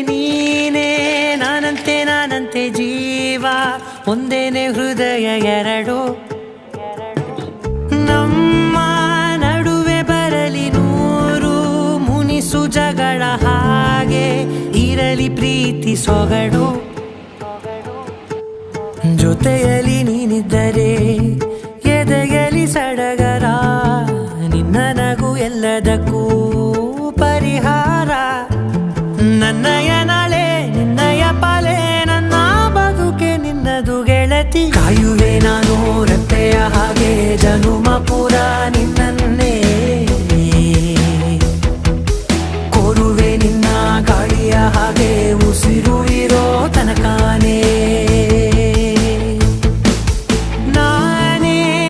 ನೀನೇ ನಾನಂತೆ ಜೀವ ಒಂದೇನೆ ಹೃದಯ ಎರಡು ನಮ್ಮ ನಡುವೆ ಬರಲಿ ನೂರು ಮುನಿಸು ಜಗಳ ಹಾಗೆ ಇರಲಿ ಪ್ರೀತಿ ಸೊಗಡು ಜೊತೆಯಲ್ಲಿ ನೀನಿದ್ದರೆ ಎದೆಯಲಿ ಸಡಗರ ನಿನ್ನ ನಗು ಎಲ್ಲದಕ್ಕೂ ಪರಿಹಾರ ನನ್ನಯ ನಾಳೆ ನಿನ್ನಯ ಪಾಲೆ ನನ್ನ ಬದುಕೆ ನಿನ್ನದು ಗೆಳತಿ ಕಾಯುವೆ ನಾನು ರೆಪ್ಪೆಯ ಹಾಗೆ ಜನುಮ ಪೂರ